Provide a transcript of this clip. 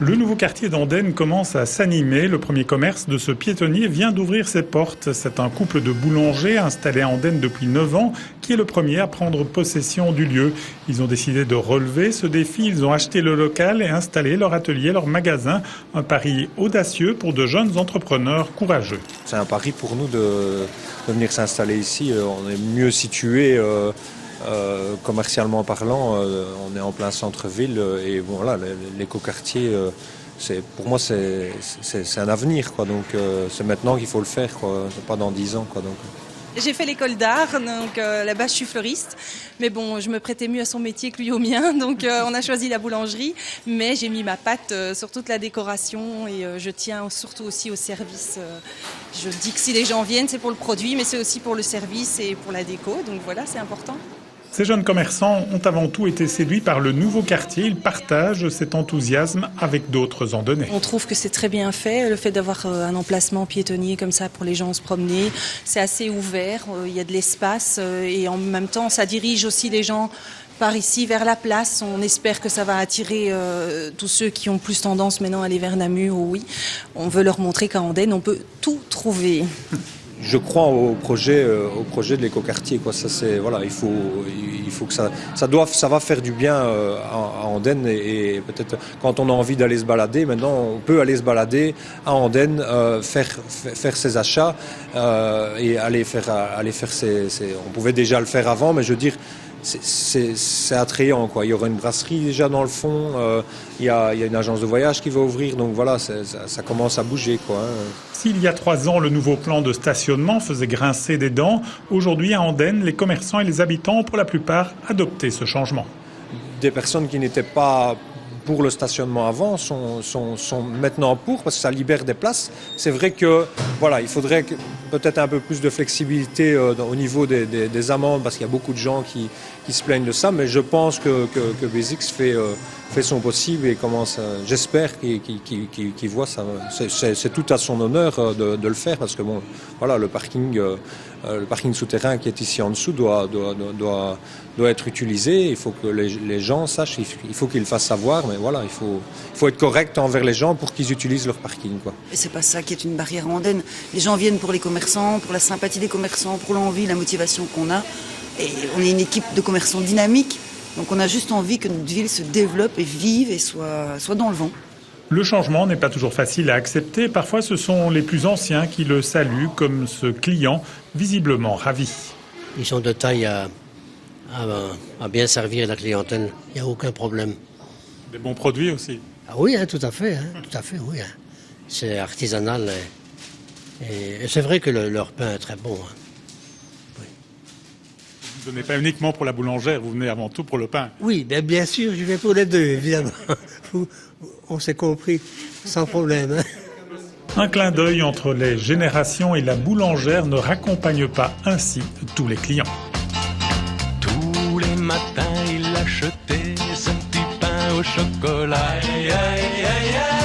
Le nouveau quartier d'Andenne commence à s'animer. Le premier commerce de ce piétonnier vient d'ouvrir ses portes. C'est un couple de boulangers installé à Andenne depuis 9 ans qui est le premier à prendre possession du lieu. Ils ont décidé de relever ce défi. Ils ont acheté le local et installé leur atelier, leur magasin. Un pari audacieux pour de jeunes entrepreneurs courageux. C'est un pari pour nous de venir s'installer ici. On est mieux situé. Commercialement parlant, on est en plein centre-ville et voilà, l'écoquartier, pour moi c'est un avenir, quoi. Donc c'est maintenant qu'il faut le faire, quoi. C'est pas dans 10 ans, quoi. Donc. J'ai fait l'école d'art, donc là-bas je suis fleuriste, mais bon, je me prêtais mieux à son métier que lui au mien, donc on a choisi la boulangerie, mais j'ai mis ma patte sur toute la décoration et je tiens surtout aussi au service. Je dis que si les gens viennent, c'est pour le produit, mais c'est aussi pour le service et pour la déco, donc voilà, c'est important. Ces jeunes commerçants ont avant tout été séduits par le nouveau quartier. Ils partagent cet enthousiasme avec d'autres Andennais. On trouve que c'est très bien fait, le fait d'avoir un emplacement piétonnier comme ça pour les gens se promener. C'est assez ouvert, il y a de l'espace et en même temps ça dirige aussi les gens par ici vers la place. On espère que ça va attirer tous ceux qui ont plus tendance maintenant à aller vers Namur. Oui, on veut leur montrer qu'à Andenne on peut tout trouver. Je crois au projet de l'écoquartier, quoi. Ça, c'est, voilà, il faut que ça va faire du bien à Andenne et peut-être quand on a envie d'aller se balader, maintenant on peut aller se balader à Andenne, faire ses achats et aller faire ses. On pouvait déjà le faire avant, mais je veux dire. C'est attrayant, quoi. Il y aura une brasserie déjà dans le fond, il y a une agence de voyage qui va ouvrir, donc voilà, ça commence à bouger, quoi. S'il y a 3 ans, le nouveau plan de stationnement faisait grincer des dents, aujourd'hui à Andenne, les commerçants et les habitants ont pour la plupart adopté ce changement. Des personnes qui n'étaient pas pour le stationnement avant sont maintenant pour, parce que ça libère des places. C'est vrai que voilà, il faudrait peut-être un peu plus de flexibilité au niveau des amendes, parce qu'il y a beaucoup de gens qui se plaignent de ça, mais je pense que Basics fait son possible et commence, j'espère qu'il voit ça. C'est tout à son honneur de le faire, parce que bon, voilà, le parking souterrain qui est ici en dessous doit être utilisé. Il faut que les gens sachent, il faut qu'ils le fassent savoir, mais voilà, il faut être correct envers les gens pour qu'ils utilisent leur parking, quoi. Et c'est pas ça qui est une barrière à Andenne. Les gens viennent pour les commerçants, pour la sympathie des commerçants, pour l'envie, la motivation qu'on a. Et on est une équipe de commerçants dynamiques, donc on a juste envie que notre ville se développe et vive et soit dans le vent. Le changement n'est pas toujours facile à accepter. Parfois, ce sont les plus anciens qui le saluent, comme ce client, visiblement ravi. Ils sont de taille à bien servir la clientèle. Il n'y a aucun problème. Des bons produits aussi. Ah oui, tout à fait, oui. C'est artisanal et c'est vrai que leur pain est très bon. Oui. Vous ne venez pas uniquement pour la boulangère, vous venez avant tout pour le pain. Oui, bien sûr, je vais pour les deux, évidemment. On s'est compris, sans problème. Un clin d'œil entre les générations et la boulangère ne raccompagne pas ainsi tous les clients. Tous les matins, il achetait son petit pain au chocolat. Aïe, aïe, aïe, aïe.